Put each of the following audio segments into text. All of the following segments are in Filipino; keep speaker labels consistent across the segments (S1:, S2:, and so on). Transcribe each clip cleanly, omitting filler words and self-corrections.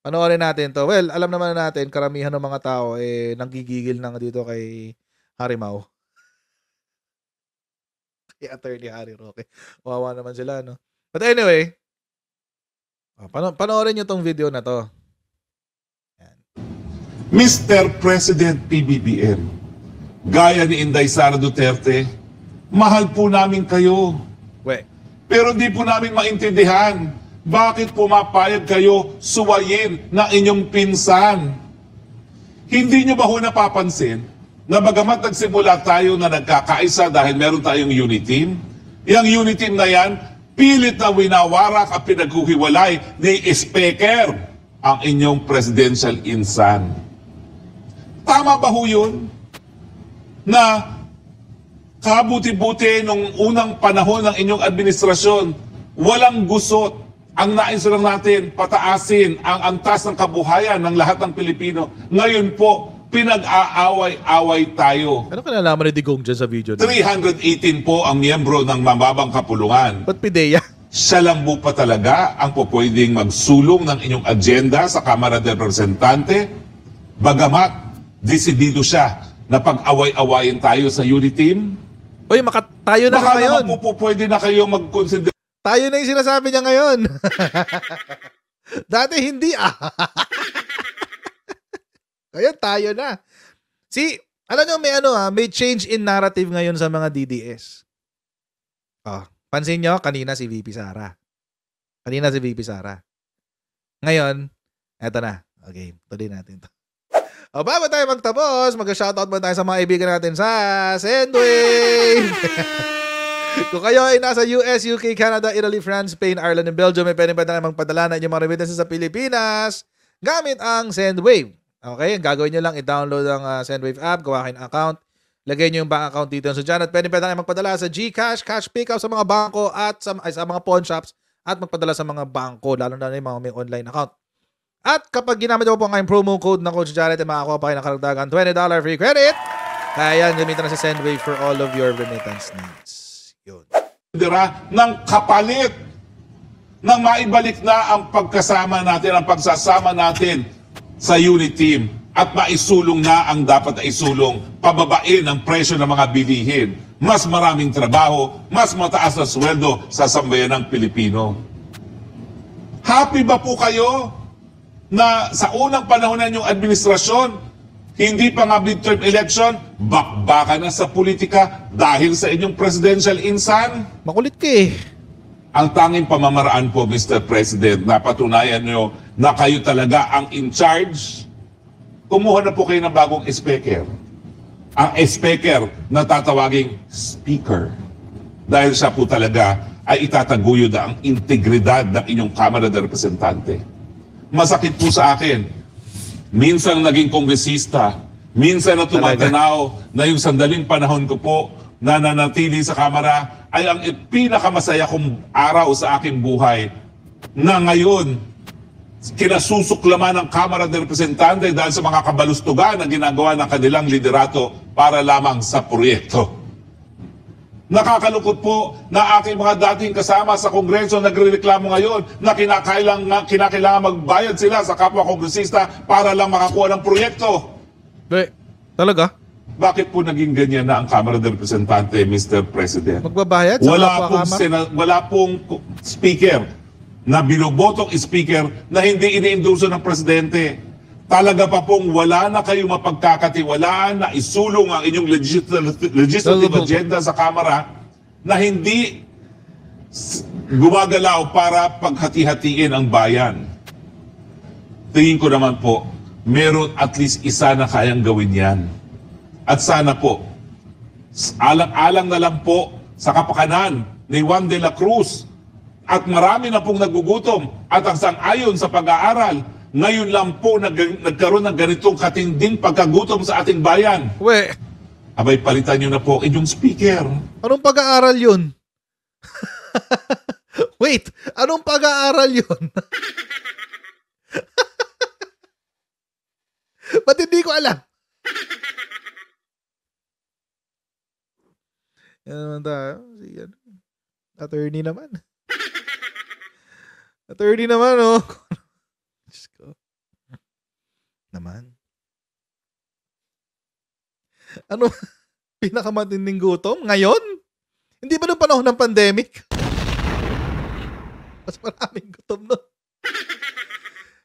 S1: Panoorin natin 'to. Well, alam naman natin karamihan ng mga tao, nanggigigil na nga dito kay Harimau, kay Attorney Harry Roque. Kawawa naman sila 'no. But anyway, panoorin niyo 'tong video na 'to. Yan.
S2: Mr. President PBBM, gaya ni Inday Sara Duterte, mahal po namin kayo. Pero di po namin maintindihan bakit pumapayag kayo suwayin ng inyong pinsan. Hindi nyo ba ho napapansin na bagamat nagsimula tayo na nagkakaisa dahil meron tayong unit team, yung unit team na yan, pilit na winawarak at pinaghuhiwalay ni Speaker ang inyong presidential insan. Tama ba ho yun? Na kabuti-buti nung unang panahon ng inyong administrasyon, walang gusot. Ang nais lang natin, pataasin ang antas ng kabuhayan ng lahat ng Pilipino. Ngayon po, pinag-aaway-away tayo.
S1: Ano kinalaman ni Digong dyan sa video na?
S2: 318 po ang miyembro ng mababang kapulungan.
S1: Ba't pideya?
S2: Siya lang po pa talaga ang pupwedeng magsulong ng inyong agenda sa Kamara de Representante. Bagamat, desidido siya na pag-away-awayin tayo sa unit team.
S1: Uy, tayo na
S2: Baka
S1: ngayon.
S2: naman po pwede na kayo mag-consider.
S1: Tayo na yung sinasabi niya ngayon. Dati hindi Ngayon tayo na. See, alam nyo may change in narrative ngayon sa mga DDS. Pansin nyo, kanina si VP Sara. Ngayon, eto na. Okay, tuloy natin to. Bago tayo magtapos, mag-shoutout muna tayo sa mga kaibigan natin sa Sendwave. Kung kayo ay nasa US, UK, Canada, Italy, France, Spain, Ireland, and Belgium, may pwede ba na magpadala na inyong mga remittances sa Pilipinas gamit ang Sendwave. Okay, ang gagawin nyo lang, i-download ang Sendwave app, gawa kayo ng account, lagay nyo yung bank account details dyan, at pwede na magpadala sa GCash, cash pickup sa mga bangko at sa mga pawn shops, at magpadala sa mga bangko, lalo na yung mga may online account. At kapag ginamit mo po ang promo code ng Coach Jared, makakuha pa kayo ng karagdagan $20 free credit. Kaya yan, gamitan na sa Sendwave for all of your remittance needs. Yun.
S2: Ng kapalit nang maibalik na ang pagkasama natin, ang pagsasama natin sa unit team at maisulong na ang dapat na isulong, pababain ang presyo ng mga bilihin, mas maraming trabaho, mas mataas na sweldo sa sambayanang Pilipino. Happy ba po kayo na sa unang panahon ng inyong administrasyon, hindi pa nga midterm election, bakbakan na sa politika dahil sa inyong presidential insan?
S1: Makulit ka eh.
S2: Ang tanging pamamaraan po, Mr. President, na patunayan nyo na kayo talaga ang in charge, kumuha na po kayo ng bagong speaker. Ang speaker na tatawaging speaker. Dahil siya po talaga ay itataguyod ang integridad ng inyong Kamara de Representante. Masakit po sa akin. Minsan naging kongresista, minsan na tumatanaw na yung sandaling panahon ko po na nanatili sa Kamara ay ang pinakamasaya kong araw sa aking buhay na ngayon kinasusuklaman ng Kamara de Representante dahil sa mga kabalustugan na ginagawa ng kanilang liderato para lamang sa proyekto. Nakakalungkot po na aking mga dating kasama sa Kongreso nagrereklamo ngayon na kinakailangan magbayad sila sa kapwa kongresista para lang makakuha ng proyekto.
S1: Talaga?
S2: Bakit po naging ganyan na ang Kamara de Representante, Mr. President?
S1: Magbabayad sa
S2: Wala pong speaker na binobotong speaker na hindi ini-endorso ng Presidente. Talaga pa pong wala na kayong mapagkakatiwalaan na isulong ang inyong legislative agenda sa Kamara na hindi gumagalaw para paghati-hatiin ang bayan. Tingin ko naman po, meron at least isa na kayang gawin yan. At sana po, alang-alang na lang po sa kapakanan ni Juan de la Cruz at marami na pong nagugutom at ang sang-ayon sa pag-aaral, ngayon lang po nagkaroon ng ganitong katinding pagkagutom sa ating bayan. Abay, palitan nyo na po inyong speaker.
S1: Anong pag-aaral yun? Wait, anong pag-aaral yun? Ba't hindi ko alam? Yan naman tayo. Attorney naman. Attorney naman, oh. naman. Ano? Pinakamatinding gutom? Ngayon? Hindi ba nung panahon ng pandemic? Mas maraming gutom nun.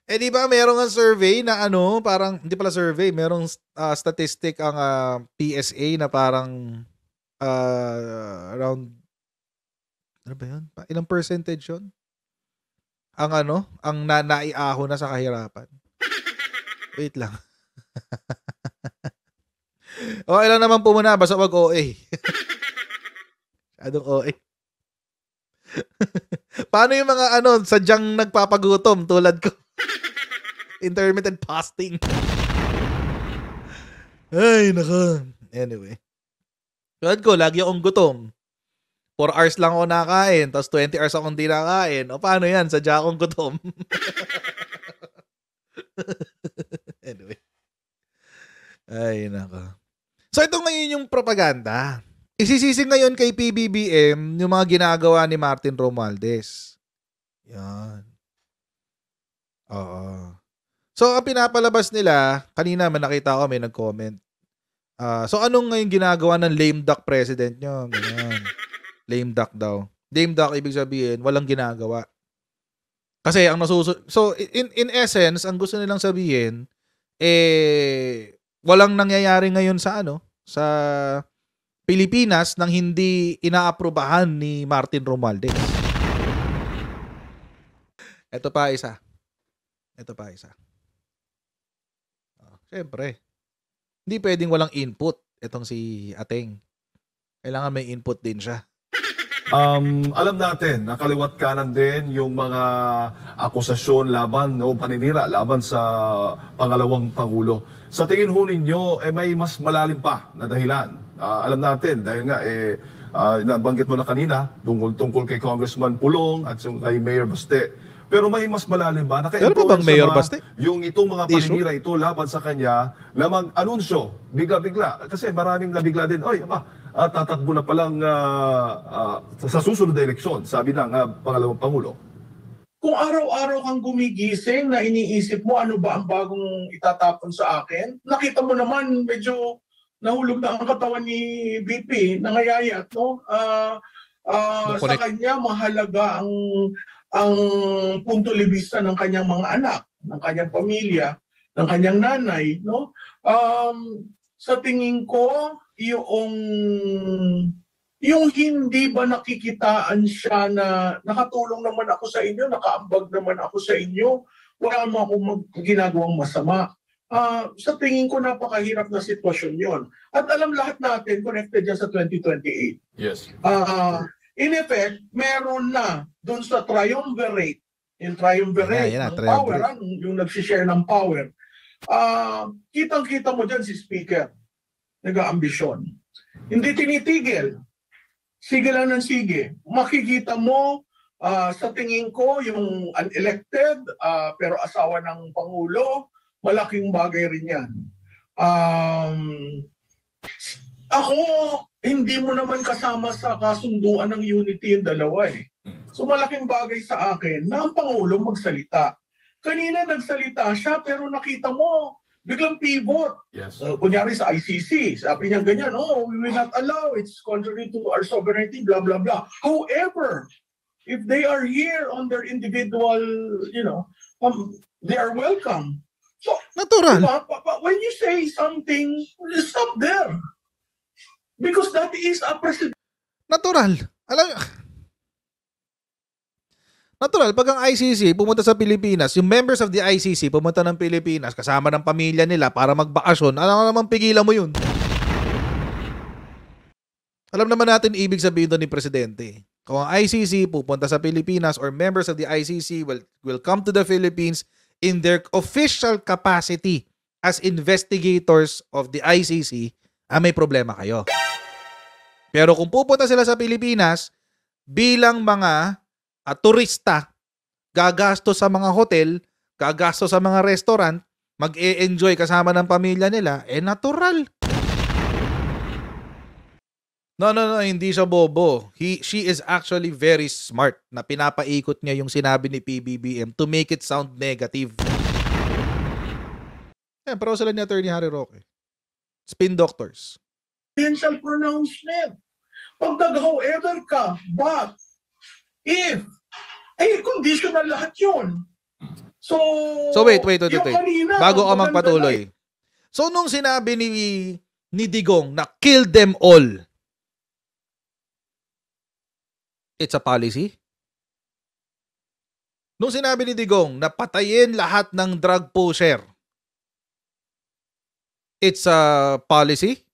S1: Eh di ba merong ang survey na ano, parang, hindi pala survey, merong statistic ang PSA na parang around, ano ba yun? Ilang percentage yun? Ang ano, ang naiaho na sa kahirapan. Wait lang. Okay lang naman po muna, basta wag OA. Adong OA. Paano yung mga ano, sadyang nagpapagutom tulad ko? Intermittent fasting. Ay, naka. Anyway. Tulad ko, lagi akong gutom. 4 hours lang ako nakain, tapos 20 hours akong di nakain. O paano yan? Sadya akong gutom. Anyway. Ay, naka. So ito ngayon yung propaganda. Isisisi ngayon kay PBBM yung mga ginagawa ni Martin Romualdez. Yan. Oo. So ang pinapalabas nila, kanina man nakita ko may nag-comment. So anong ngayon ginagawa ng lame duck president nyo? Ganyan. Lame duck daw. Lame duck ibig sabihin, walang ginagawa. Kasi ang so in essence, ang gusto nilang sabihin, walang nangyayari ngayon sa sa Pilipinas nang hindi inaaprubahan ni Martin Romualdez. Ito pa isa. Siyempre, hindi pwedeng walang input itong si Ateng. Kailangan may input din siya.
S3: Alam natin, nakaliwat kanan din yung mga akusasyon laban o paninira laban sa pangalawang Pangulo. Sa tingin ho ninyo, may mas malalim pa na dahilan. Alam natin, dahil nga, nabanggit mo na kanina, tungkol kay Congressman Pulong at kay Mayor Baste. Pero may mas malalim ba?
S1: Pero pa bang Mayor Baste?
S3: Yung itong mga paninira ito laban sa kanya na mag-anunsyo, bigla-bigla. Kasi maraming nabigla din, tatakbo na palang sa susunod na eleksyon, sabi ng pangalawang Pangulo.
S4: Kung araw-araw kang gumigising na iniisip mo ano ba ang bagong itatapon sa akin, nakita mo naman medyo nahulog na ang katawan ni BP, nangayayat, no? Sa kanya mahalaga ang punto de vista ng kanyang mga anak, ng kanyang pamilya, ng kanyang nanay, no? Sa tingin ko, yung hindi ba nakikitaan siya na nakatulong naman ako sa inyo, nakaambag naman ako sa inyo, wala mo akong ginagawang masama. Sa tingin ko, napakahirap na sitwasyon yon. At alam lahat natin, connected yan sa 2028.
S3: Yes.
S4: In effect, meron na doon sa triumvirate, yung triumvirate ng power, yung nagsishare ng power. Kitang-kita mo dyan si Speaker, nag-aambisyon. Hindi tinitigil. Sige lang ng sige. Makikita mo, sa tingin ko, yung unelected, pero asawa ng Pangulo, malaking bagay rin yan. Ako, hindi mo naman kasama sa kasunduan ng unity yung dalawa eh. So malaking bagay sa akin na ang Pangulo magsalita. Kanina nagsalita siya, pero nakita mo, biglang pivot.
S3: Yes.
S4: Kunyari sa ICC, sabi niya ganyan, we will not allow, it's contrary to our sovereignty, blah, blah, blah. However, if they are here on their individual, they are welcome. So,
S1: natural.
S4: When you say something, stop there. Because that is a president.
S1: Natural. Natural, pag ang ICC pumunta sa Pilipinas, yung members of the ICC pumunta ng Pilipinas kasama ng pamilya nila para magbakasyon, alam naman pigilan mo yun. Alam naman natin ibig sabihin doon ni Presidente. Kung ang ICC pupunta sa Pilipinas or members of the ICC will come to the Philippines in their official capacity as investigators of the ICC, may problema kayo. Pero kung pupunta sila sa Pilipinas bilang mga turista, gagasto sa mga hotel, gagasto sa mga restaurant, mag-e-enjoy kasama ng pamilya nila, natural. No, hindi siya bobo. She is actually very smart na pinapaikot niya yung sinabi ni PBBM to make it sound negative. Yan, pero sila ni Attorney Harry Roque. Spin doctors.
S4: Potential pronouncement. Pag nag-however ka, but, if, conditional lahat yun. So
S1: wait.
S4: yung kanina,
S1: Bago ka magpatuloy. So, nung sinabi ni Digong na kill them all, it's a policy? Nung sinabi ni Digong na patayin lahat ng drug pusher, it's a policy?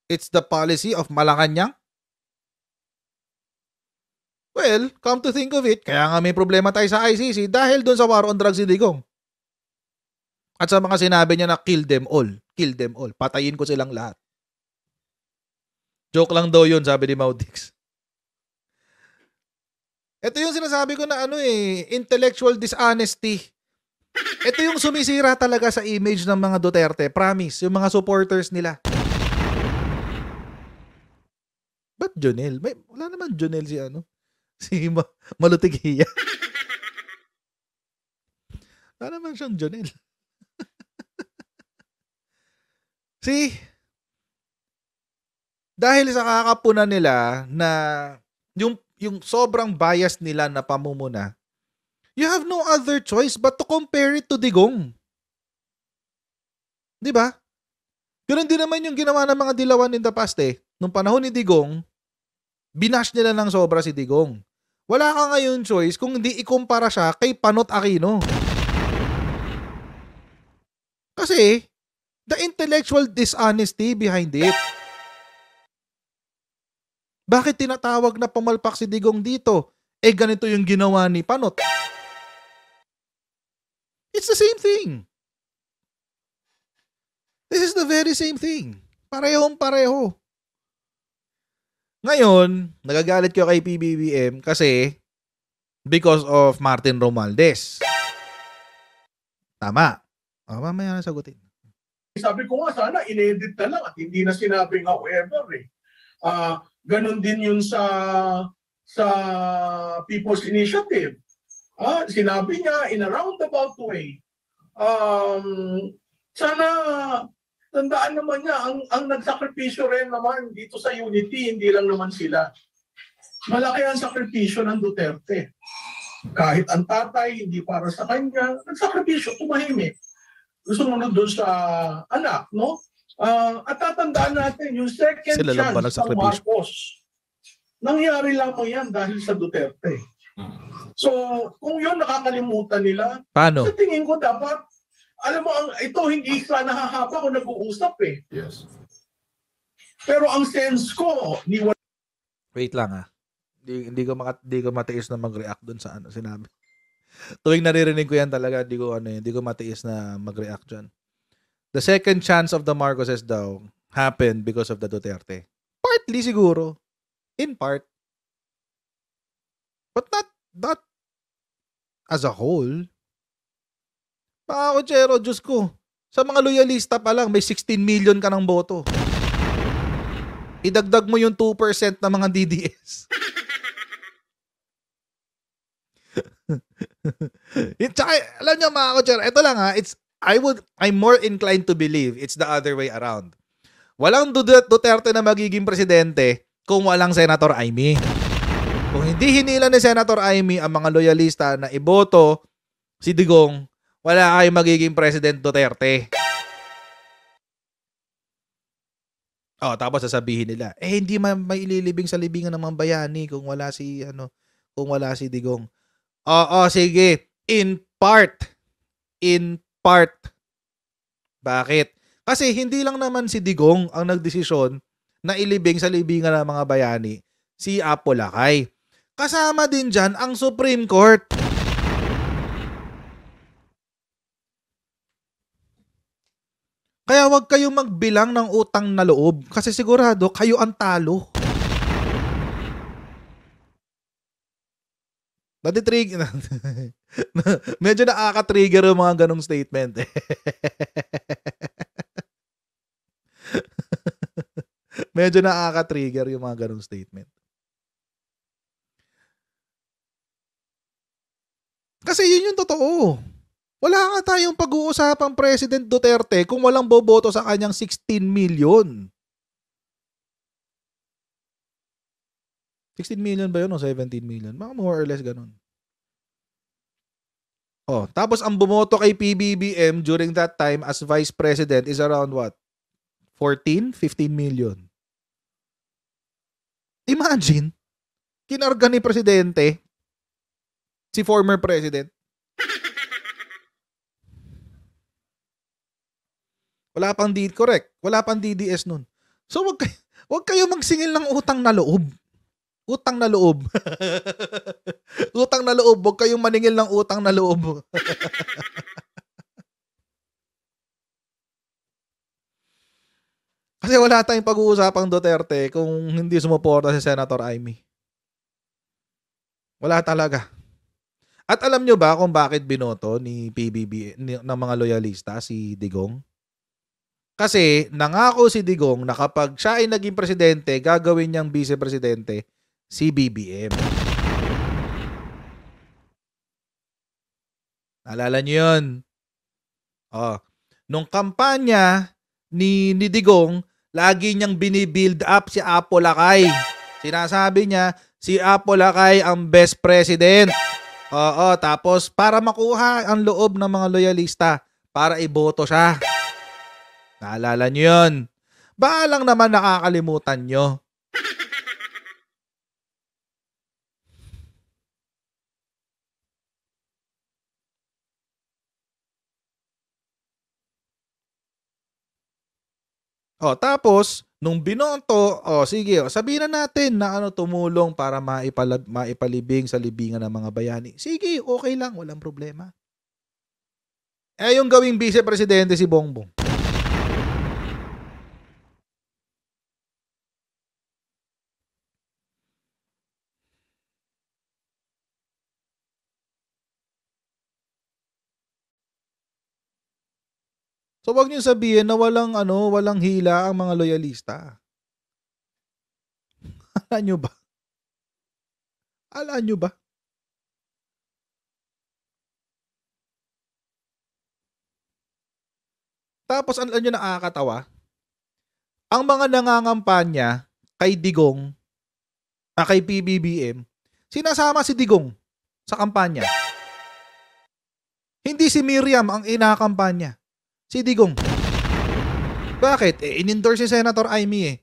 S1: It's the policy of Malacanang? Well, come to think of it, kaya nga may problema tayo sa ICC dahil doon sa war on drugs ni Digong. At sa mga sinabi niya na kill them all. Kill them all. Patayin ko silang lahat. Joke lang daw yun, sabi ni Maudix. Ito yung sinasabi ko na intellectual dishonesty. Ito yung sumisira talaga sa image ng mga Duterte. Promise, yung mga supporters nila. Ba't Jonel? Wala naman Jonel si Malutigiya. Wala naman siyang Jonel. See? Dahil sa kakapunan nila na yung sobrang bias nila na pamumuna, you have no other choice but to compare it to Digong. Di ba? Ganun din naman yung ginawa ng mga dilawan in the past Nung panahon ni Digong, binash nila ng sobra si Digong. Wala ka ngayon choice kung hindi ikumpara siya kay Panot Aquino. Kasi, the intellectual dishonesty behind it. Bakit tinatawag na pumalpak si Digong dito? Ganito yung ginawa ni Panot. It's the same thing. This is the very same thing. Parehong pareho. Ngayon, nagagalit ko kay PBBM kasi because of Martin Romualdez. Tama. Mamaya na sagutin.
S4: Sabi ko nga, sana inedit na lang at hindi na sinabing however ganon din yun sa People's Initiative. Sinabi niya in a roundabout way. Sana tandaan naman niya, ang nagsakripisyo rin naman dito sa unity, hindi lang naman sila. Malaki ang sakripisyo ng Duterte. Kahit ang tatay, hindi para sa kanya, nagsakripisyo, tumahimik. Sumunod doon sa anak, no? At tatandaan natin, yung second chance ng Marcos, nangyari lamang yan dahil sa Duterte. So, kung yun nakakalimutan nila,
S1: paano?
S4: Sa tingin ko dapat, alam mo, ito hindi sa nahahaba kung nag-uusap
S3: Yes.
S4: Pero ang sense ko,
S1: wait lang Hindi ko matiis na mag-react doon sa sinabi. Tuwing naririnig ko yan talaga, hindi ko matiis na mag-react dyan. The second chance of the Marcoses daw happened because of the Duterte. Partly siguro. In part. But not as a whole. Mga kotsero, Diyos ko. Sa mga loyalista pa lang, may 16 million ka ng boto. Idagdag mo yung 2% ng mga DDS. Tsaka, alam nyo mga kotsero, ito lang I'm more inclined to believe it's the other way around. Walang Duterte na magiging presidente kung walang Senator Amy. Kung hindi hinila ni Senator Amy ang mga loyalista na iboto si Digong, wala kayong magiging President Duterte. Tapos sasabihin nila, hindi may ililibing sa libingan ng mga bayani kung wala si Digong. Sige. In part. Bakit? Kasi hindi lang naman si Digong ang nagdesisyon na ilibing sa libingan ng mga bayani si Apo Lakay. Kasama din dyan ang Supreme Court. Kaya wag kayong magbilang ng utang na loob kasi sigurado kayo ang talo. Medyo nakaka-trigger yung mga ganong statement. Medyo nakaka-trigger yung mga ganong statement. Kasi yun yung totoo. Wala wala tayong pag-uusapang President Duterte kung walang boboto sa kanyang 16 million. 16 million ba yun o 17 million? Mga more or less ganun. Oh, tapos ang bumoto kay PBBM during that time as Vice President is around what? 14, 15 million. Imagine, kinarga ni Presidente, si former President. Wala pang DDS nun. So wag kayo magsingil ng utang na loob. Utang na loob. Utang na loob. Huwag kayong maningil ng utang na loob. Kasi wala tayong pag-uusapang Duterte kung hindi sumuporta si Senator Amy. Wala talaga. At alam nyo ba kung bakit binoto ni PBB ng mga loyalista si Digong? Kasi nangako si Digong na kapag siya ay naging presidente, gagawin niyang vice-presidente si BBM. Naalala niyo yun? Oh, nung kampanya ni Digong, lagi niyang binibuild up si Apo Lakay. Sinasabi niya, si Apo Lakay ang best president. Oo, tapos para makuha ang loob ng mga loyalista, para iboto siya. Naalala niyo yun? Baka lang naman nakakalimutan niyo. Oh, tapos nung binoto, sige, sabihin na natin na tumulong para maipalibing sa libingan ng mga bayani. Sige, okay lang, walang problema. Yung gawing vice-presidente si Bongbong. So wag niyo sabihin na walang hila ang mga loyalista. Alam niyo ba? Alam niyo ba? Tapos alam niyo nakakatawa? Ang mga nangangampanya kay Digong, kay PBBM, sinasama si Digong sa kampanya. Hindi si Miriam ang inakampanya. Si Digong. Bakit? In-endorse si Senator Amy eh.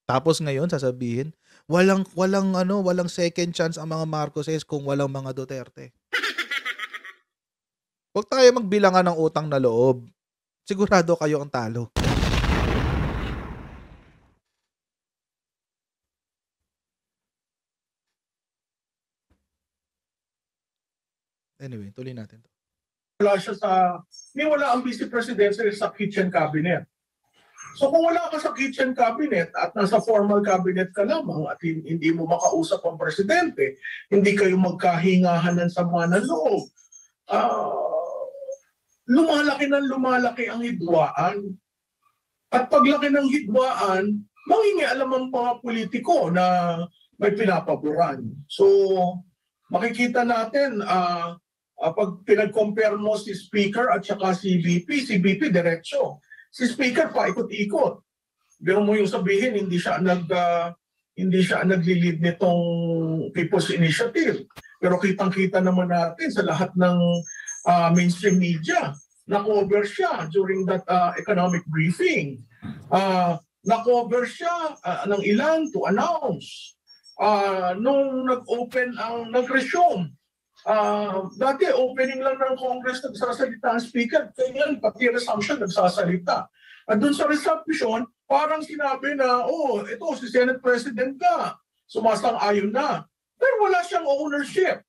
S1: Tapos ngayon sasabihin, walang second chance ang mga Marcoses kung walang mga Duterte. Huwag tayo magbilangan ng utang na loob. Sigurado kayo ang talo. Anyway, tuloy natin to.
S4: Wala ang vice presidential sa kitchen cabinet. So kung wala ka sa kitchen cabinet at nasa formal cabinet ka lamang at hindi mo makausap ang presidente, hindi kayo magkahingahan ng sama ng loob, lumalaki ang hidwaan. At paglaki ng hidwaan, mangingialam ang mga politiko na may pinapaboran. So makikita natin, pag pinag-compare mo si Speaker at saka si VP diretso. Si Speaker paikot-ikot. Pero mo yung sabihin, hindi siya nagli-lead nitong People's Initiative. Pero kitang-kita naman natin sa lahat ng mainstream media, na-cover siya during that economic briefing. Na-cover siya ng ilan to announce. Nung nag-resume, dati opening lang ng Congress nagsasalita ang Speaker, kaya pati resumption nagsasalita. At dun sa resumption, parang sinabi na, ito si Senate President ka, sumasang-ayon na. Pero wala siyang ownership.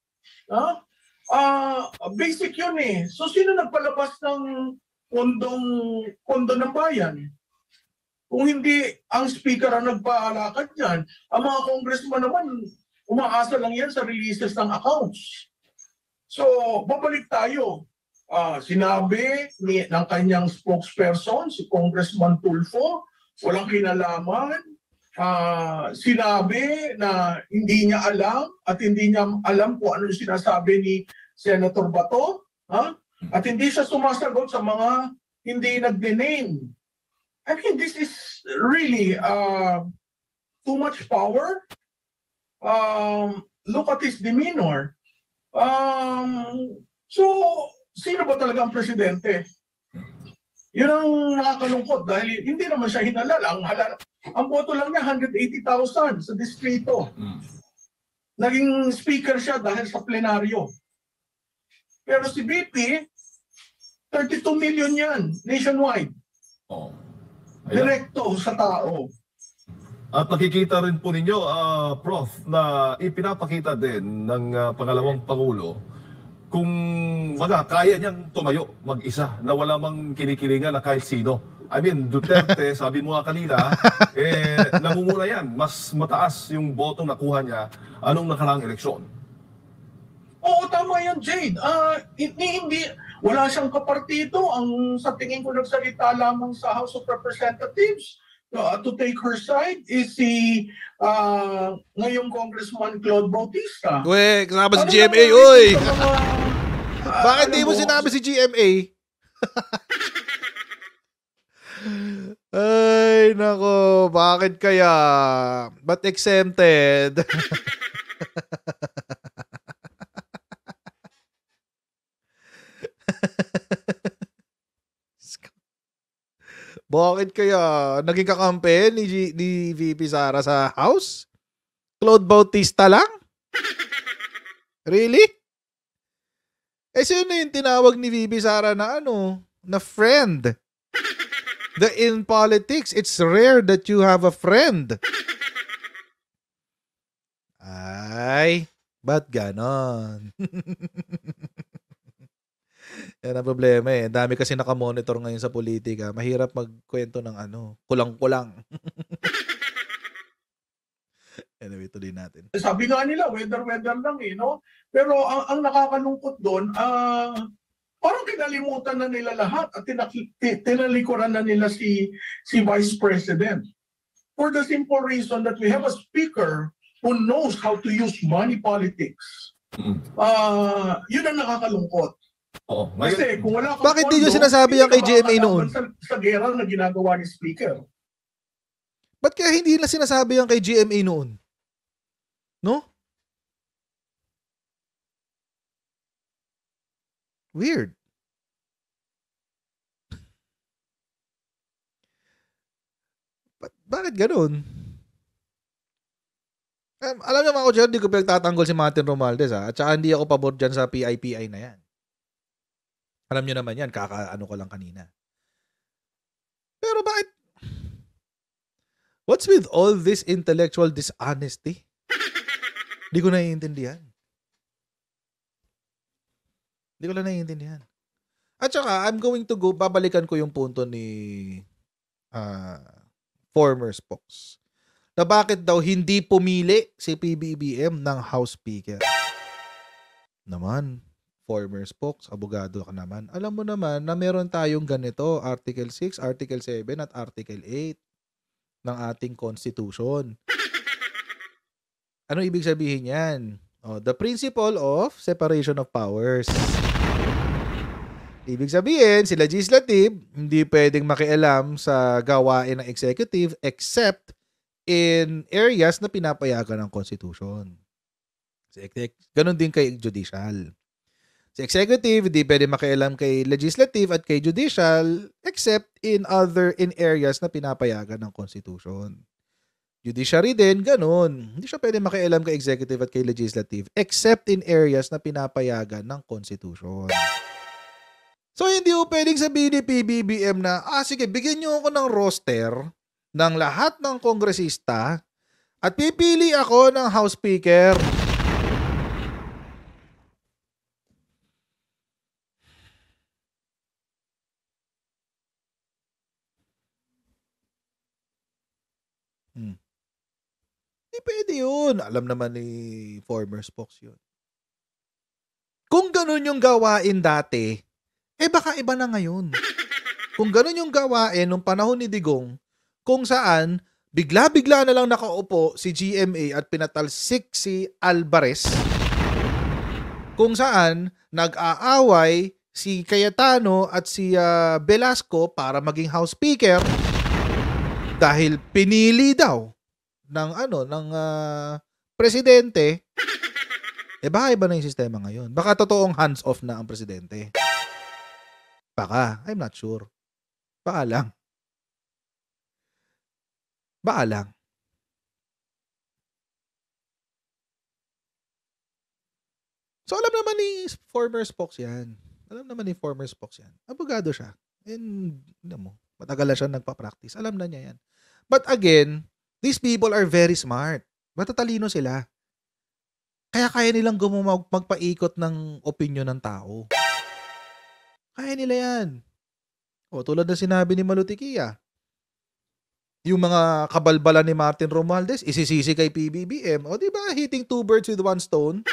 S4: Basic yun eh. So sino nagpalabas ng pondo ng bayan? Kung hindi ang Speaker ang nagpaalakad yan, ang mga congressman naman, umaasa lang yan sa releases ng accounts. So, babalik tayo. Sinabi ng kanyang spokesperson, si Congressman Tulfo, walang kinalaman sinabi na hindi niya alam at hindi niya alam kung ano yung sinasabi ni Senator Bato, at hindi siya sumasagot sa mga hindi nag-name. I mean, this is really too much power. Look at his demeanor. So, sino ba talaga ang presidente? Yun ang nakakalungkot dahil hindi naman siya hinalal. Ang boto lang niya, 180,000 sa distrito. Naging speaker siya dahil sa plenaryo. Pero si BP, 32 million yan, nationwide. Direkto sa tao.
S3: At nakikita rin po ninyo, Prof, na ipinapakita din ng pangalawang Pangulo kung kaya niyang tumayo mag-isa na wala mang kinikilingan na kahit sino. I mean, Duterte, sabi mo nga kanina, namumuna yan. Mas mataas yung botong nakuha niya anong nakaraang eleksyon.
S4: Oo, tama yan, Jade. Hindi, wala siyang kapartido. Ang sa tingin ko nagsalita lamang sa House of Representatives to take her side is si ngayong Congressman Claude Bautista.
S1: Uy, kasama si GMA, uy! Bakit di mo sinabi si GMA? Ay, nako, bakit kaya? Ba't exempted? Bakit kaya naging kakampi ni VP Sara sa House? Claude Bautista lang? Really? Sino yung tinawag ni VP Sara na na friend? In politics, it's rare that you have a friend. Ay, ba't ganon? Yan ang problema eh. Ang dami kasi nakamonitor ngayon sa politika. Mahirap magkwento ng kulang-kulang. Anyway, tuloy natin.
S4: Sabi nga nila, weather lang no? Pero ang nakakalungkot doon, parang kinalimutan na nila lahat at tinalikuran na nila si Vice President. For the simple reason that we have a speaker who knows how to use money politics. Yun ang nakakalungkot. Kasi kung wala kang
S1: bakit di nyo sinasabi yan kay GMA noon?
S4: Sa gera na ginagawa ni Speaker.
S1: Ba't kaya hindi na sinasabi yan kay GMA noon? No? Weird. Bakit ganun? Alam niyo mga ko, hindi ko pinagtatanggol si Martin Romualdez at saka hindi ako pabor dyan sa PIPI na yan. Alam niyo naman yan, kakaano ko lang kanina. Pero bakit? What's with all this intellectual dishonesty? Hindi ko naiintindihan. Hindi ko lang naiintindihan. At saka, I'm going to babalikan ko yung punto ni former spokes. Na bakit daw hindi pumili si PBBM ng House Speaker. Naman, former spokes, abogado ka naman. Alam mo naman na meron tayong ganito, Article 6, Article 7, at Article 8 ng ating Constitution. Ano ibig sabihin yan? The principle of separation of powers. Ibig sabihin, si legislative, hindi pwedeng makialam sa gawain ng executive except in areas na pinapayagan ng Constitution. Ganon din kay judicial. Si executive, hindi pwede makialam kay legislative at kay judicial except in areas na pinapayagan ng Constitution. Judiciary din, ganun. Hindi siya pwede makialam kay executive at kay legislative except in areas na pinapayagan ng Constitution. So, hindi po pwedeng sabihin ni PBBM na, sige, bigyan niyo ako ng roster ng lahat ng kongresista at pipili ako ng House Speaker. Hindi pwede yun. Alam naman ni former spokes yun. Kung ganun yung gawain dati, baka iba na ngayon. Kung ganun yung gawain nung panahon ni Digong, kung saan Bigla-bigla na lang nakaupo si GMA at pinatalsik si Alvarez kung saan nag-aaway si Cayetano at si Velasco para maging House Speaker dahil pinili daw ng presidente. Baka iba na yung sistema ngayon. Baka totoong hands-off na ang presidente. Baka. I'm not sure. Baka lang. So, alam naman ni former Spokes yan. Abogado siya. And, matagal na siya nagpa-practice. Alam na niya yan. But again, these people are very smart. Matatalino sila. Kaya nilang magpaikot ng opinion ng tao. Kaya nila yan. Tulad na sinabi ni Malutikia. Yung mga kabalbalan ni Martin Romualdez, isisisi kay PBBM. Diba? Hitting two birds with one stone.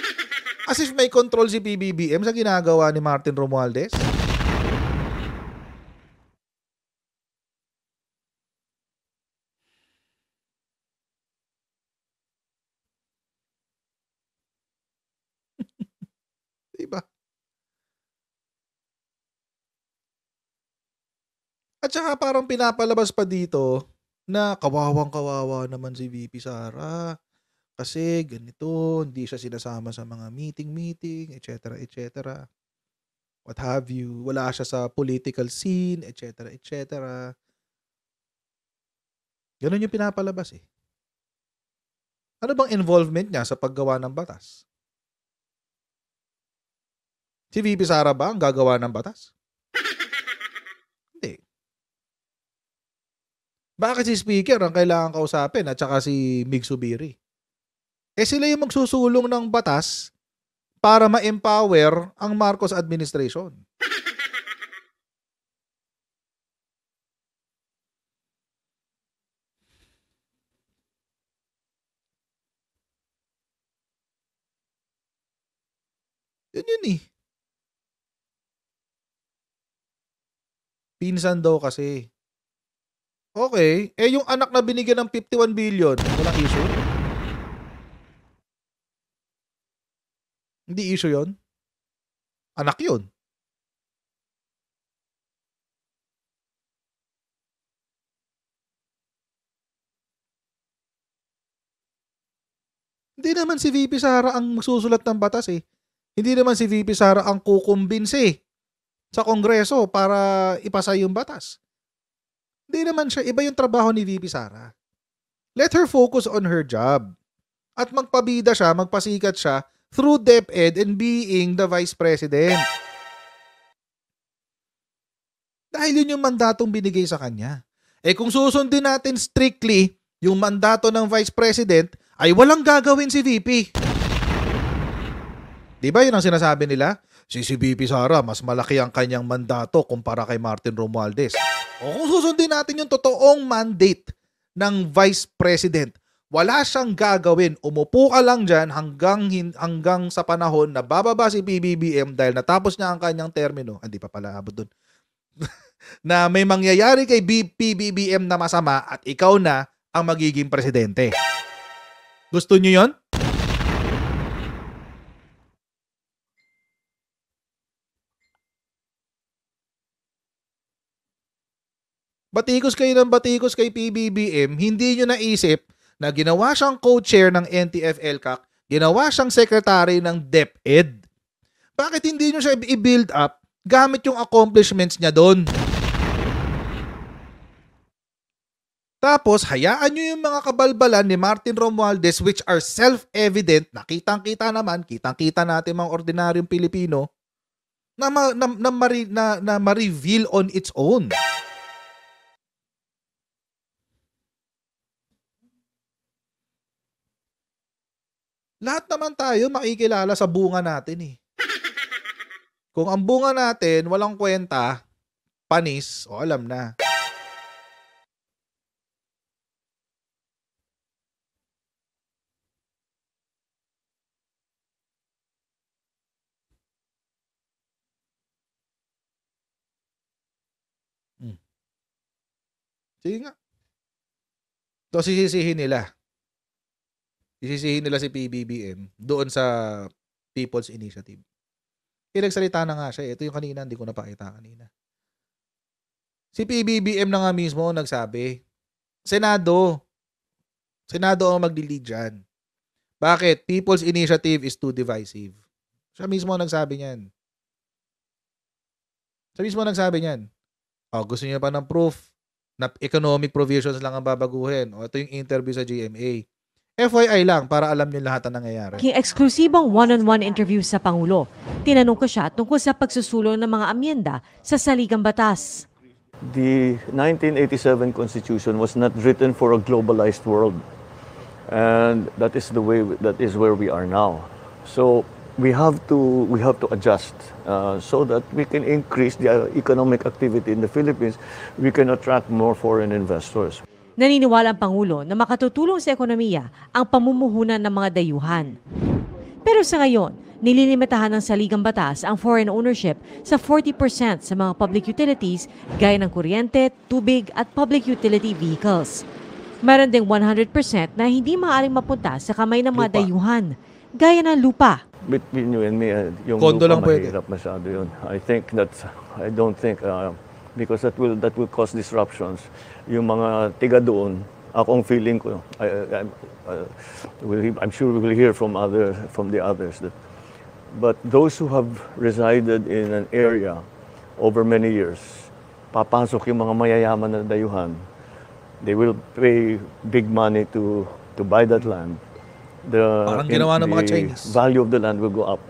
S1: As if may control si PBBM sa ginagawa ni Martin Romualdez. Diba? At saka parang pinapalabas pa dito na kawawang-kawawa naman si VP Sara. Kasi ganito, hindi siya sinasama sa mga meeting, etc., etc. What have you. Wala siya sa political scene, etc., etc. Ganun yung pinapalabas eh. Ano bang involvement niya sa paggawa ng batas? Si VP Sara ba ang gagawa ng batas? Hindi. Bakit si Speaker ang kailangan kausapin at saka si Mig Subiri? Sila yung magsusulong ng batas para ma-empower ang Marcos administration. Yun eh. Pinsan daw kasi. Okay. Yung anak na binigyan ng 51 billion, walang issue? Hindi issue yon. Anak yun. Hindi naman si VP Sara ang magsusulat ng batas eh. Hindi naman si VP Sara ang kukumbinsi sa Kongreso para ipasa yung batas. Hindi naman siya. Iba yung trabaho ni VP Sara. Let her focus on her job. At magpabida siya, magpasikat siya through DepEd and being the Vice President. Dahil yun yung mandatong binigay sa kanya. Kung susundin natin strictly yung mandato ng Vice President, ay walang gagawin si VP. Diba yun ang sinasabi nila? Si VP Sara, mas malaki ang kanyang mandato kumpara kay Martin Romualdez. Kung susundin natin yung totoong mandate ng Vice President, wala siyang gagawin. Umupo ka lang dyan hanggang sa panahon na bababa si PBBM dahil natapos niya ang kanyang termino. Hindi pa pala abot dun. Na may mangyayari kay PBBM na masama at ikaw na ang magiging presidente. Gusto niyo yon? Batikos kayo ng batikos kay PBBM, hindi nyo naisip na ginawa siyang co-chair ng NTF-ELCAC, ginawa siyang secretary ng DepEd. Bakit hindi nyo siya i-build up gamit yung accomplishments niya doon? Tapos, hayaan nyo yung mga kabalbalan ni Martin Romualdez which are self-evident, na kitang-kita natin mga ordinaryong Pilipino, na ma-reveal on its own. Lahat naman tayo makikilala sa bunga natin eh. Kung ang bunga natin walang kwenta, panis, alam na. Sige nga. So, sisisihin nila. Sisisihin nila si PBBM doon sa People's Initiative. Kaya nagsalita na nga siya. Ito yung kanina, hindi ko napakita kanina. Si PBBM na nga mismo nagsabi, Senado ang magli-lead dyan. Bakit? People's Initiative is too divisive. Siya mismo nagsabi niyan. Gusto niyo pa ng proof na economic provisions lang ang babaguhin. Ito yung interview sa GMA. FYI lang, para alam niyo lahat ang nangyayari.
S5: King eksklusibong one-on-one interview sa Pangulo. Tinanong ko siya tungkol sa pagsusulong ng mga amyenda sa saligang batas.
S6: The 1987 Constitution was not written for a globalized world. And that is where we are now. So we have to adjust so that we can increase the economic activity in the Philippines. We can attract more foreign investors.
S5: Naniniwala ang Pangulo na makatutulong sa ekonomiya ang pamumuhunan ng mga dayuhan. Pero sa ngayon, nililimitahan ng saligang batas ang foreign ownership sa 40% sa mga public utilities gaya ng kuryente, tubig at public utility vehicles. Meron ding 100% na hindi maaaring mapunta sa kamay ng mga
S1: Lupa.
S5: dayuhan, gaya ng lupa.
S6: Between you and me, yung
S1: Kondo
S6: lupa
S1: lang pwede.
S6: mahirap masyado yun. I don't think because that will cause disruptions. Yung mga tiga doon, akong feeling ko, I'm sure we will hear from the others but those who have resided in an area over many years, papasok yung mga mayayaman na dayuhan. They will pay big money to buy that land.
S1: Parang ginawa ng mga Chinese.
S6: The value of the land will go up.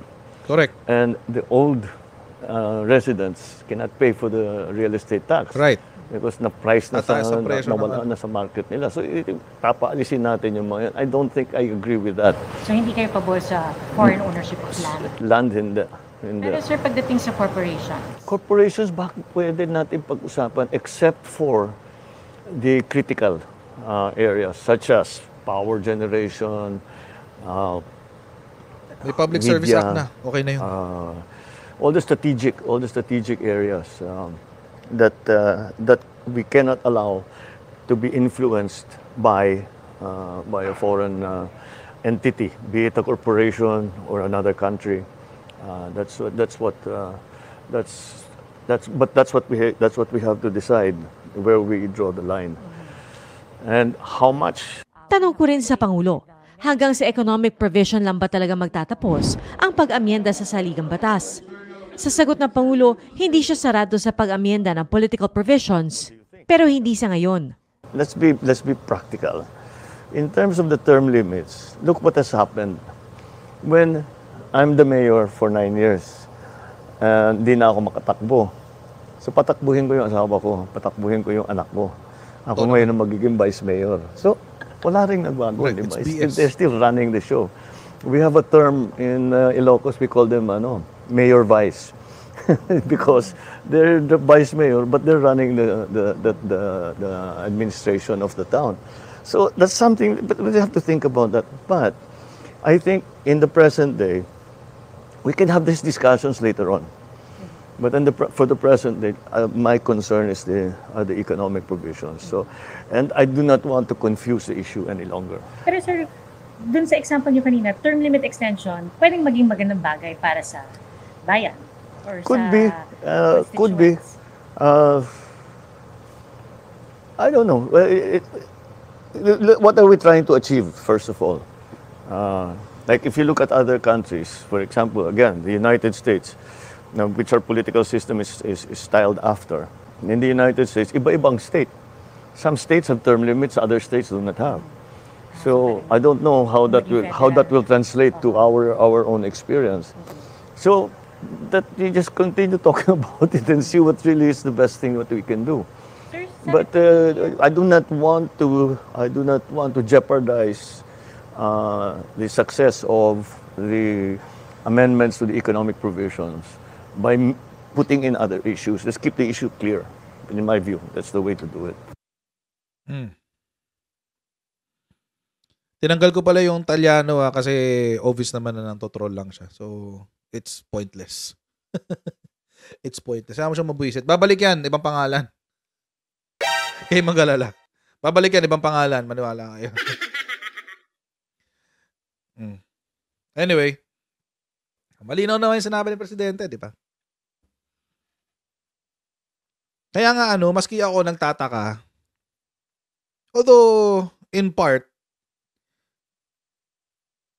S1: Correct.
S6: And the old residents cannot pay for the real estate tax.
S1: Right.
S6: Because na-price na
S1: Tataas ang presyo
S6: nawala
S1: naman.
S6: na sa market nila. So, papaalisin natin yung mga yan. I don't think I agree with that.
S7: So hindi kayo pabor sa foreign ownership of land?
S6: Land hindi.
S7: Pero sir, pagdating sa corporation,
S6: Corporations, bakit pwede natin pag-usapan except for the critical areas such as power generation,
S1: May Public
S6: media,
S1: Service Act na. Okay na yun.
S6: all the strategic areas that we cannot allow to be influenced by a foreign entity, be it a corporation or another country. That's what we have to decide where we draw the line and how much.
S5: Tanong ko rin sa Pangulo, hanggang sa economic provision lang ba talaga magtatapos ang pag-amyenda sa saligang batas? Sa sagot ng Pangulo, hindi siya sarado sa pag-amyenda ng political provisions, pero hindi sa ngayon.
S6: Let's be practical. In terms of the term limits, look what has happened. When I'm the mayor for 9 years, hindi na ako makatakbo. So patakbuhin ko yung asawa ko, patakbuhin ko yung anak ko. Ako ngayon ang magiging vice mayor. So wala ring nagbago,
S1: Right,
S6: di ba?
S1: it's BS.
S6: They're still running the show. We have a term in Ilocos, we call them mayor vice. Because they're the vice mayor, but they're running the administration of the town. So that's something, but we have to think about that. But I think in the present day, we can have these discussions later on. But for the present day, my concern is the economic provisions. So, and I do not want to confuse the issue any longer.
S7: pero sir, dun sa example niyo kanina, term limit extension, pwedeng maging magandang bagay para sa bayan? Or
S6: Could
S7: sa
S6: be, could be.
S7: constituents?
S6: I don't know. What are we trying to achieve, first of all? Like if you look at other countries, for example, again, the United States, which our political system is styled after. In the United States, iba-ibang state. Some states have term limits, other states do not have. So I don't know how that will translate to our own experience. So that you just continue talking about it and see what really is the best thing what we can do.
S7: Sir,
S6: But I do not want to jeopardize the success of the amendments to the economic provisions by putting in other issues. Let's keep the issue clear. In my view, that's the way to do it.
S1: Tinanggal ko pala yung Talyano kasi obvious naman na nantotroll lang siya. So, it's pointless. It's pointless. Saan mo siya mabuisit? Babalik yan. Ibang pangalan. Kaya manggalala. Babalik yan, ibang pangalan. Maniwala kayo. Anyway, malinaw naman yung sinabi ni Presidente, di ba? Kaya nga maski ako nagtataka, although in part,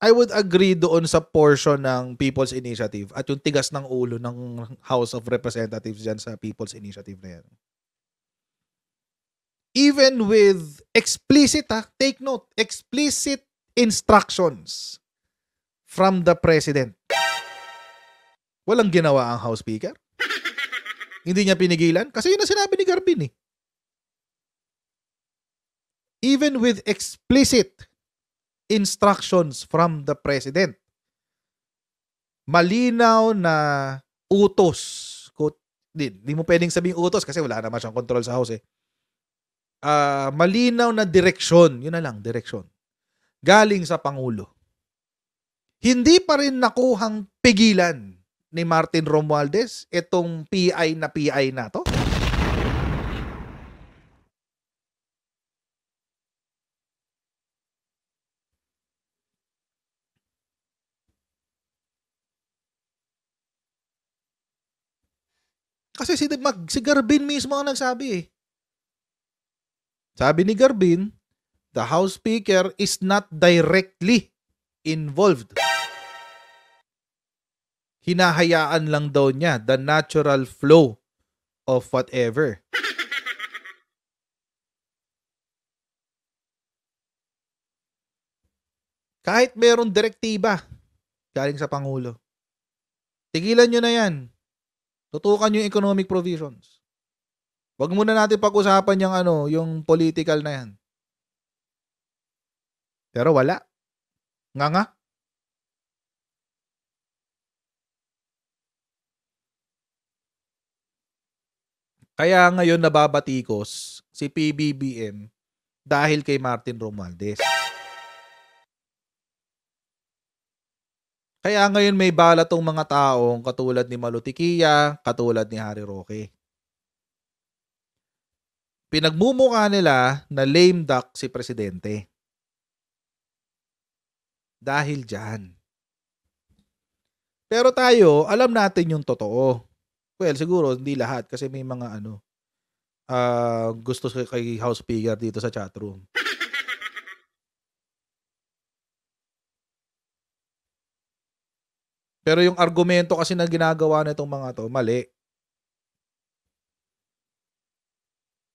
S1: I would agree doon sa portion ng People's Initiative at yung tigas ng ulo ng House of Representatives dyan sa People's Initiative na yan. Even with explicit, take note, explicit instructions from the President. Walang ginawa ang House Speaker. Hindi niya pinigilan. Kasi yun ang sinabi ni Garbin eh. Even with explicit instructions from the President, malinaw na utos. Hindi mo pwedeng sabihin utos kasi wala naman siyang control sa House eh. Malinaw na direksyon. Yun na lang, direksyon. Galing sa Pangulo. Hindi pa rin nakuhang pigilan ni Martin Romualdez itong PI na to? Kasi si Garbin mismo ang nagsabi eh. Sabi ni Garbin, the House Speaker is not directly involved. Hinahayaan lang daw niya the natural flow of whatever. Kahit meron direktiba galing sa Pangulo, tigilan nyo na yan. Tutukan yung economic provisions. Wag muna natin pag-usapan yung political na yan. Pero wala. Nga. Kaya ngayon nababatikos si PBBM dahil kay Martin Romualdez. Kaya ngayon may bala tong mga taong katulad ni Malu Tiquia, katulad ni Harry Roque. Pinagmumukha nila na lame duck si Presidente. Dahil dyan. Pero tayo, alam natin yung totoo. Well, siguro hindi lahat kasi may mga gusto kay House Speaker dito sa chatroom. Pero yung argumento kasi na ginagawa nitong mga to, mali.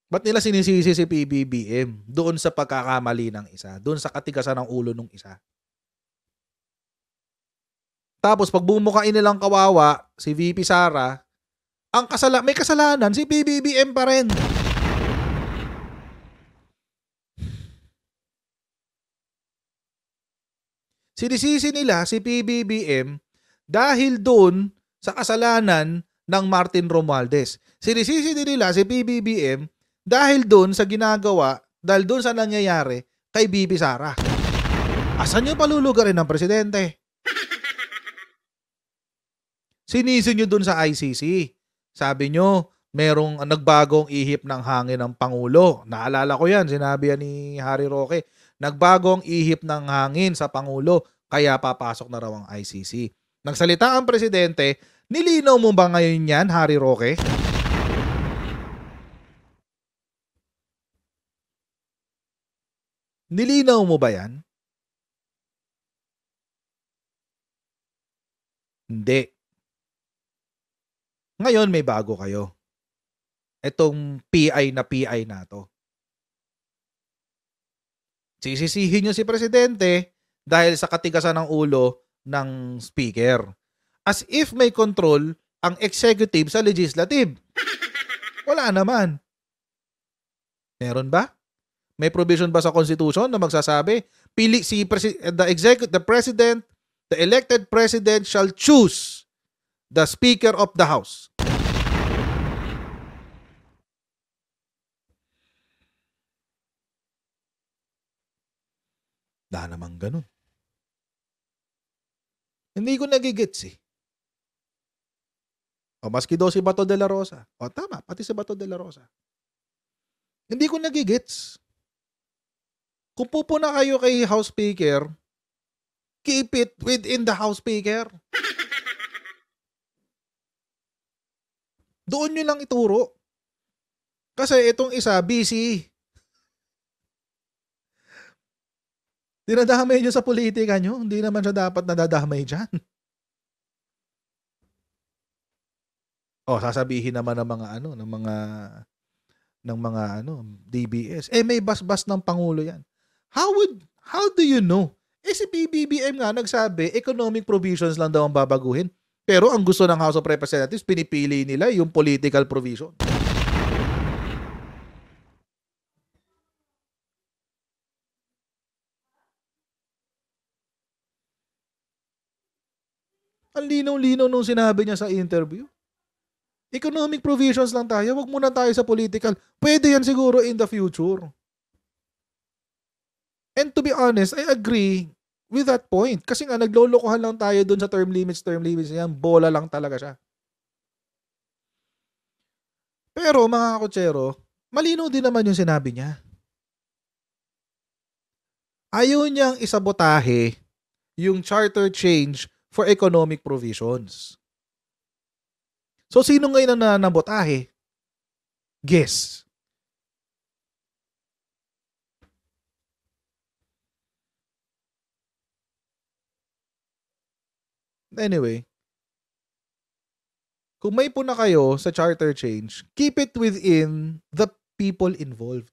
S1: Ba't nila sinisisi si PBBM? Doon sa pagkakamali ng isa. Doon sa katigasan ng ulo ng isa. Tapos pag bumukain nilang kawawa, si VP Sara, may kasalanan si PBBM pa rin. Sinisisi nila si PBBM dahil doon sa kasalanan ng Martin Romualdez. Sinisisi nila si PBBM dahil doon sa ginagawa, dahil doon sa nangyayari kay VP Sara. Asan yung palulugarin ng Presidente? Sinisi nyo doon sa ICC. Sabi nyo, merong nagbagong ihip ng hangin ng Pangulo. Naalala ko yan, sinabi yan ni Harry Roque. Nagbagong ihip ng hangin sa Pangulo, kaya papasok na raw ang ICC. Nagsalita ang Presidente, nilinaw mo ba ngayon yan, Harry Roque? Nilinaw mo ba yan? Hindi. Ngayon may bago kayo. Itong PI na to. Sisisihin nyo si Presidente dahil sa katigasan ng ulo ng Speaker. As if may control ang executive sa legislative. Wala naman. Meron ba? May provision ba sa Constitution na magsasabi, the President, the elected President shall choose the Speaker of the House. Namang ganun. Hindi ko nagigets eh. O maski daw si Bato de la Rosa. O tama, pati si Bato de la Rosa. Hindi ko nagigets. Kung pupuna kayo kay House Speaker, keep it within the House Speaker. Doon nyo lang ituro. Kasi itong isa, busy. Dinadamay nyo sa politika nyo. Hindi naman siya dapat nadadamay dyan. Sasabihin naman ng mga DBS. May basbas ng Pangulo yan. How do you know? Si PBBM nga nagsabi, economic provisions lang daw ang babaguhin. Pero ang gusto ng House of Representatives, pinipili nila yung political provision. Ang linaw-linaw nung sinabi niya sa interview. Economic provisions lang tayo, wag muna tayo sa political. Pwede yan siguro in the future. And to be honest, I agree with that point. Kasi nga, naglolokohan lang tayo dun sa term limits yan. Bola lang talaga siya. Pero mga kakutsero, malinaw din naman yung sinabi niya. Ayaw niyang isabotahe yung charter change for economic provisions. So, sino ngayon ang nananabotahe? Guess. Anyway, kung may puna kayo sa charter change, keep it within the people involved.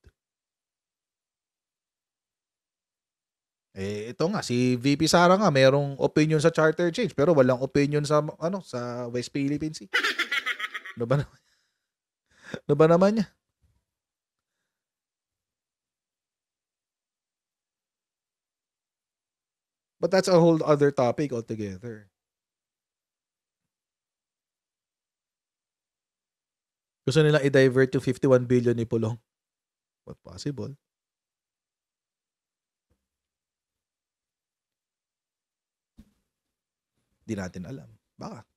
S1: Ito nga, si VP Sara nga, mayroong opinion sa charter change, pero walang opinion sa West Philippine Sea. Ano ba naman niya? But that's a whole other topic altogether. Gusto nilang i-divert to 51 billion ni Pulong. What possible? Di natin alam. Baka.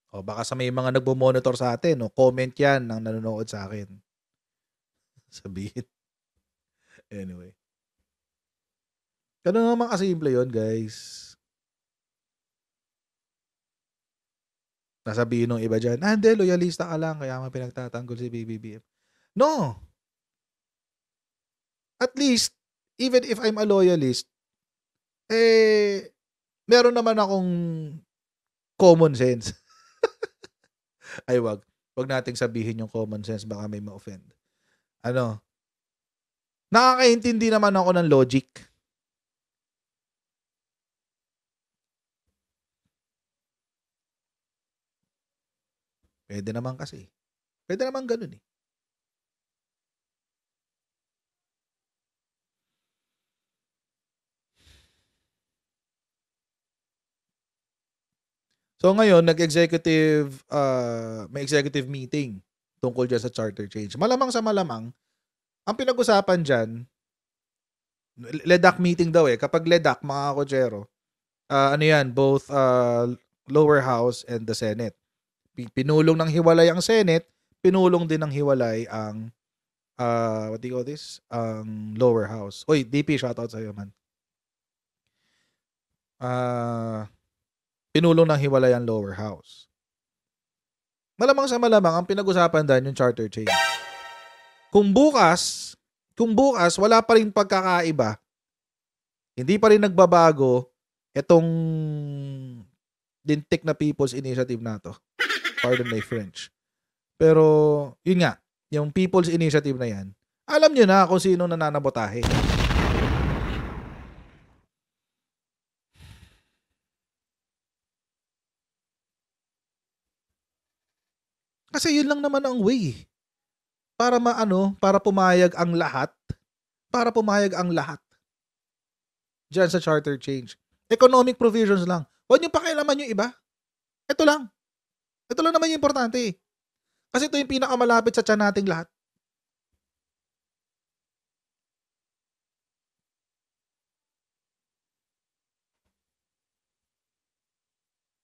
S1: Baka sa may mga nagbo-monitor sa atin, comment yan ng nanonood sa akin. Sabihin. Anyway. Ganun naman kasimple yun, guys. Nasabihin ng iba dyan, hindi, loyalista ka lang, kaya mo pinagtatanggol si BBBM. No! At least, even if I'm a loyalist, meron naman akong common sense. Ay, wag nating sabihin yung common sense, baka may ma-offend. Nakakaintindi naman ako ng logic. Pwede naman kasi. Pwede naman ganun eh. So ngayon, may executive meeting tungkol dyan sa charter change. Malamang sa malamang, ang pinag-usapan dyan, LEDAC meeting daw eh. Kapag LEDAC, mga kakotsero, both lower house and the Senate. Pinulong ng hiwalay ang Senate, pinulong din ng hiwalay ang what do you call this? Ang lower house. Oy, DP, shoutout sa'yo, man. Pinulong ng hiwalay ang lower house. Malamang sa malamang, ang pinag-usapan din yung charter change. Kung bukas, wala pa rin pagkakaiba, hindi pa rin nagbabago itong lintik na People's Initiative na to. Pardon my French. Pero, yun nga, yung People's Initiative na yan, alam nyo na kung sino nananabotahe. Kasi yun lang naman ang way. Para pumayag ang lahat. Para pumayag ang lahat. Diyan sa charter change. Economic provisions lang. Huwag niyo pakialaman yung iba. Ito lang. Ito lang naman yung importante. Kasi ito yung pinakamalapit sa tiyan nating lahat.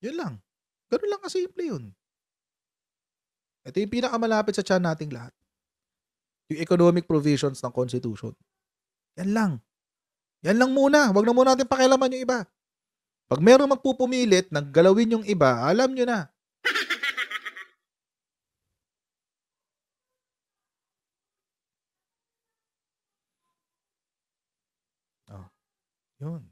S1: Yun lang. Ganun lang kasimple yun. Ito yung pinakamalapit sa tiyan nating lahat. Yung economic provisions ng Constitution. Yan lang. Yan lang muna. Huwag na muna natin pakialaman yung iba. Pag meron magpupumilit, naggalawin yung iba, alam nyo na. Oh, yun.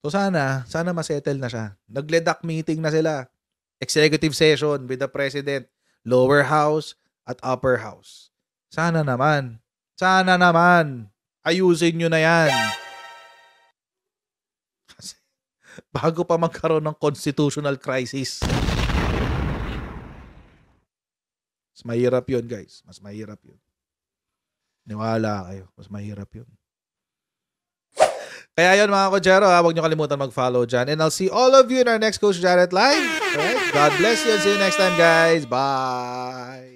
S1: So sana masettle na siya. Nag-lead-up meeting na sila. Executive session with the President, lower house at upper house. Sana naman, ayusin nyo na yan. Kasi bago pa magkaroon ng constitutional crisis. Mas mahirap yun, guys. Mas mahirap yun. Niwala kayo. Mas mahirap yun. Kaya yun mga Kojero, huwag nyo kalimutan mag-follow dyan. And I'll see all of you in our next Coach Jared Live. Alright? God bless you and see you next time, guys. Bye!